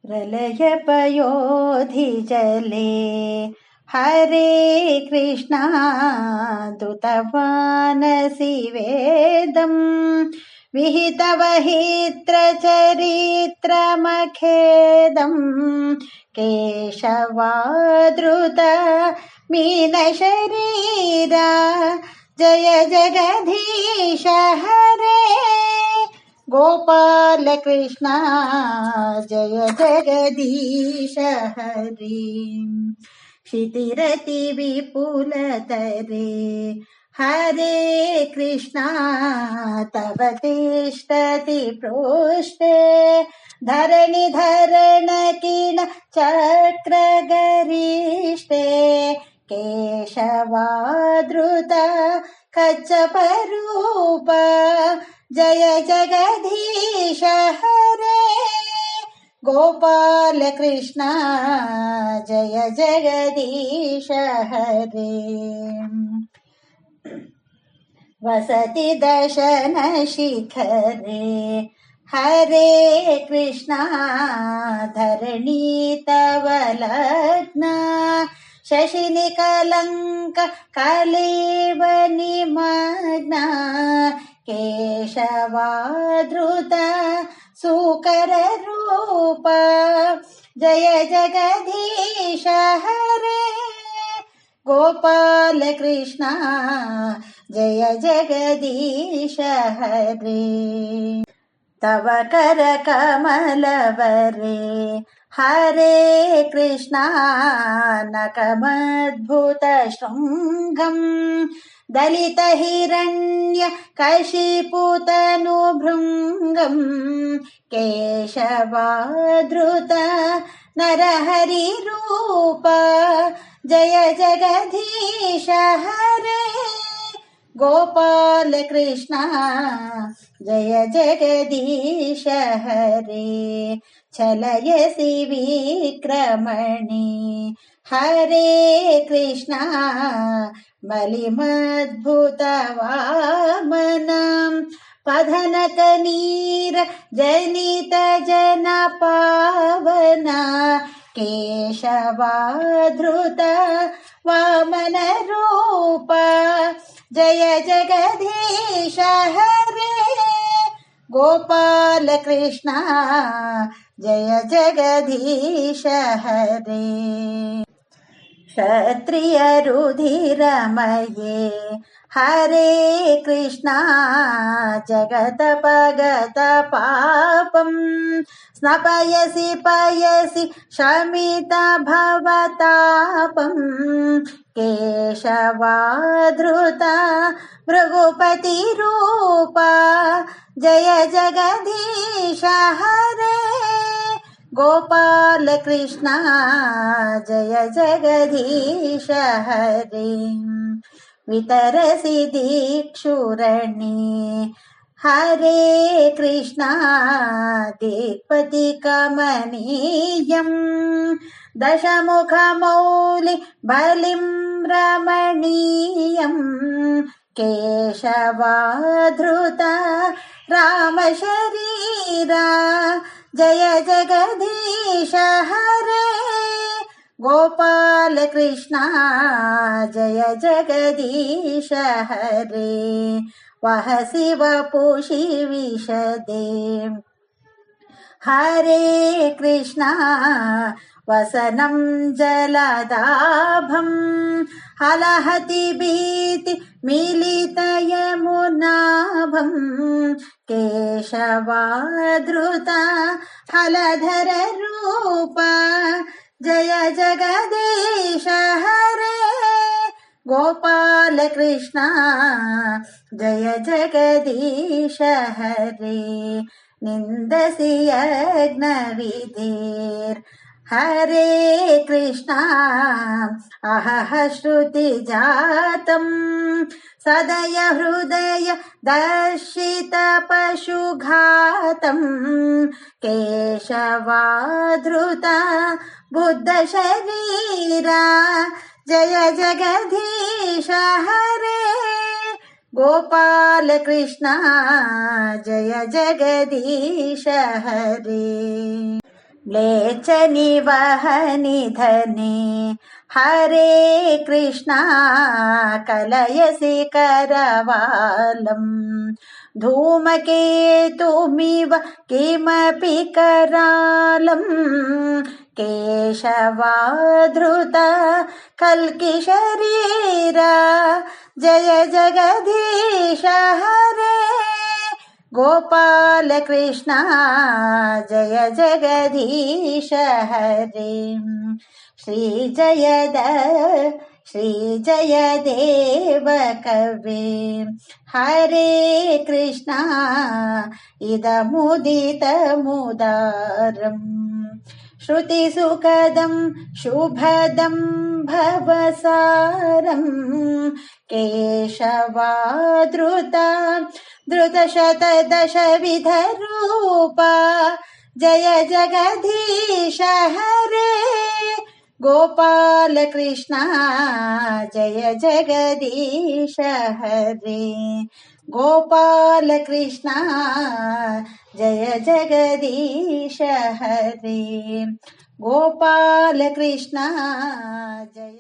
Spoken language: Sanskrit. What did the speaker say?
प्रलयपयोधिजले हरे कृष्णा दुतवानसि वेदम् विहितवहित्रचरित्रमखेदम् केशवादृत मीनशरीरा जय जगदीश हरे गोपाल कृष्ण जय जगदीश हरि क्षितिरति विपुलतरे हरे कृष्णा तव तिष्ठति पृष्ठे धरणिधरण किल चक्रगरिष्ठे केशवादृत कच्छपरूप जय जगदीश हरे गोपाल कृष्ण जय जगदीश हरे वसति दशन शिखरे हरे कृष्णा धरणी तव लग्न शशिनिकलंक कलेव निमग्न केशवादृत सुकर रूप जय जगदीश हरे गोपाल कृष्ण जय जगदीश हरे तव कर कमलवरे हरे कृष्णा नकमद्भुत शृङ्गम् दलित हिरण्य कशिपुतनुभृङ्गम् केशवादृत नरहरि रूप जय जगदीश हरे गोपाल कृष्ण जय जगदीश हरे चलयसि विक्रमणि हरे कृष्ण मलिमद्भुत वामनम् पधनकनीर जनित जन पावन केशवाधृत वामन रूप जय जगदीश हरे गोपाल कृष्ण जय जगदीश हरे क्षत्रिय रुधिरमये हरे कृष्णा जगतपगत पापम् स्नपयसि पयसि शमित भवतापम् केशवाधृत भृगुपति रूप जय जगदीश हरे गोपाल कृष्ण जय जगदीश हरे वितरसि दीक्षुरणे हरे कृष्ण दिक्पति कमनीयम् दशमुखमौलि बलिं रमणीयम् केशवाधृत रामशरीरा जय जगदीश हरे गोपाल कृष्ण जय जगदीश हरे वहसि वपुषि विशदे हरे कृष्ण वसनं जलदाभम् हलहति भीति मिलित यमुनाभम् केशवाधृत हलधर रूप जय जगदीश हरे गोपाल कृष्ण जय जगदीश हरे निन्दसि यज्ञविधिर् हरे कृष्ण अहह श्रुति जातम् सदय हृदय दर्शित पशुघातम् केशवाधृत बुद्ध शरीरा जय जगदीश हरे गोपाल कृष्ण जय जगदीश हरे म्लेच्छ निवहनि धने हरे कृष्णा कलयसि करवालम् धूमकेतुमिव किमपि करालम् केशवाधृत कल्किशरीरा जय जगदीश हरे गोपाल कृष्णा जय जगदीश हरे श्री जयदेव कवे हरे कृष्णा इदमुदितमुदारम् श्रुतिसुखदं शुभदं भवसारम् केशवाधृता धृतशतदशविधरूपा जय जगदीश हरे गोपाल कृष्णा जय जगदीश हरे गोपाल कृष्णा जय जगदीश हरे गोपाल कृष्णा जय